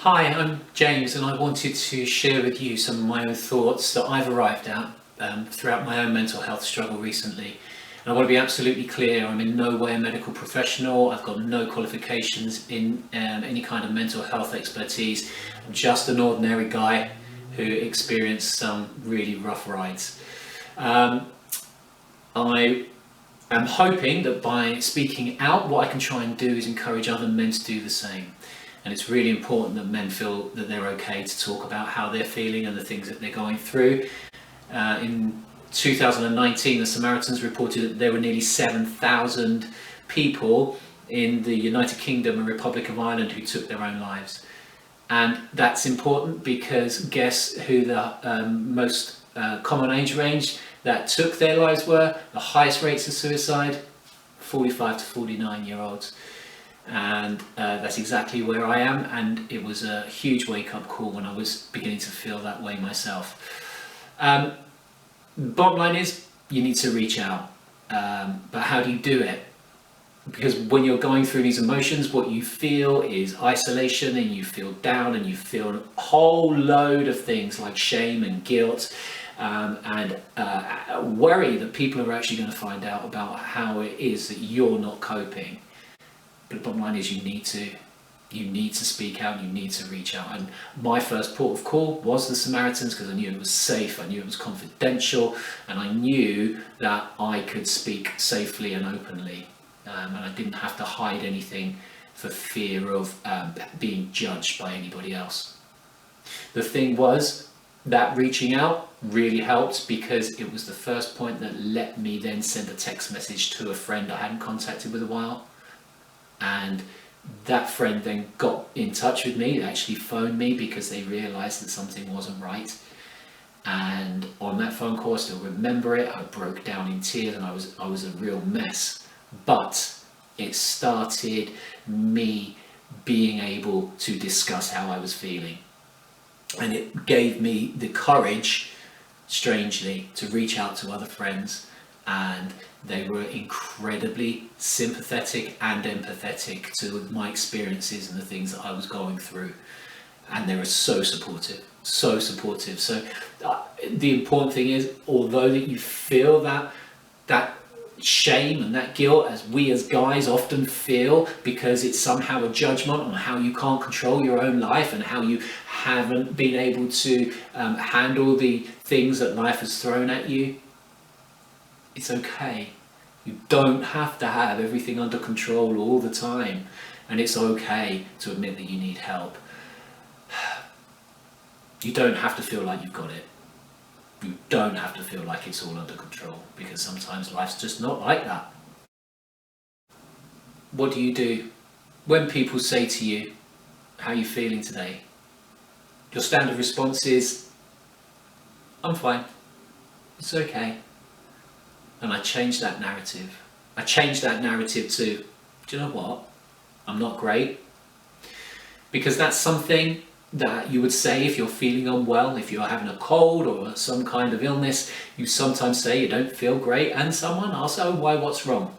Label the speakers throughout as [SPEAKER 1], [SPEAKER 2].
[SPEAKER 1] Hi, I'm James, and I wanted to share with you some of my own thoughts that I've arrived at throughout my own mental health struggle recently. And I want to be absolutely clear, I'm in no way a medical professional, I've got no qualifications in any kind of mental health expertise. I'm just an ordinary guy who experienced some really rough rides. I am hoping that by speaking out, what I can try and do is encourage other men to do the same. And it's really important that men feel that they're okay to talk about how they're feeling and the things that they're going through. In 2019, the Samaritans reported that there were nearly 7,000 people in the United Kingdom and Republic of Ireland who took their own lives. And that's important because guess who the most common age range that took their lives were? The highest rates of suicide, 45 to 49-year-olds. And that's exactly where I am, and it was a huge wake-up call when I was beginning to feel that way myself. Bottom line is, you need to reach out, but how do you do it? Because when you're going through these emotions, what you feel is isolation, and you feel down, and you feel a whole load of things like shame and guilt, and worry that people are actually going to find out about how it is that you're not coping. But the bottom line is you need to speak out, you need to reach out. And my first port of call was the Samaritans, because I knew it was safe, I knew it was confidential, and I knew that I could speak safely and openly. And I didn't have to hide anything for fear of being judged by anybody else. The thing was that reaching out really helped, because it was the first point that let me then send a text message to a friend I hadn't contacted with a while. And that friend then got in touch with me. They actually phoned me because they realised that something wasn't right. And on that phone call, I still remember it, I broke down in tears, and I was a real mess. But it started me being able to discuss how I was feeling. And it gave me the courage, strangely, to reach out to other friends, and they were incredibly sympathetic and empathetic to my experiences and the things that I was going through. And they were so supportive, so supportive. So the important thing is, although that you feel that shame and that guilt, as we as guys often feel, because it's somehow a judgment on how you can't control your own life and how you haven't been able to handle the things that life has thrown at you, it's okay. You don't have to have everything under control all the time, and it's okay to admit that you need help. You don't have to feel like you've got it. You don't have to feel like it's all under control, because sometimes life's just not like that. What do you do when people say to you, "How are you feeling today?" Your standard response is, "I'm fine, it's okay." And I changed that narrative. I changed that narrative to, do you know what? I'm not great. Because that's something that you would say if you're feeling unwell, if you're having a cold or some kind of illness, you sometimes say you don't feel great, and someone asks, "Oh, why, what's wrong?"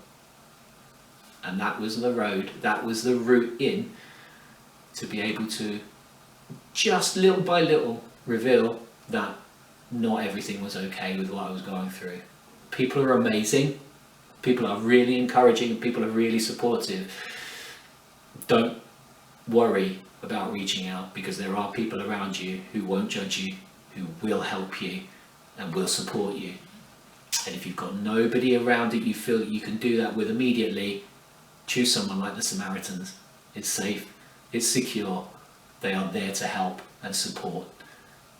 [SPEAKER 1] And that was the road, that was the route in to be able to just little by little reveal that not everything was okay with what I was going through. People are amazing, people are really encouraging, people are really supportive. Don't worry about reaching out, because there are people around you who won't judge you, who will help you and will support you. And if you've got nobody around that you feel that you can do that with immediately, choose someone like the Samaritans. It's safe, it's secure, they are there to help and support,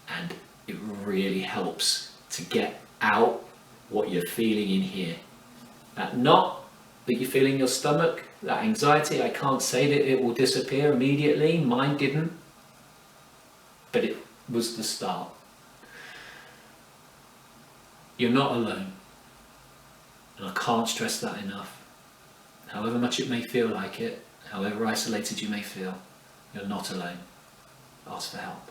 [SPEAKER 1] and it really helps to get out what you're feeling in here. That knot that you feel in your stomach, that anxiety, I can't say that it will disappear immediately, mine didn't, but it was the start. You're not alone, and I can't stress that enough. However much it may feel like it, however isolated you may feel, you're not alone. Ask for help.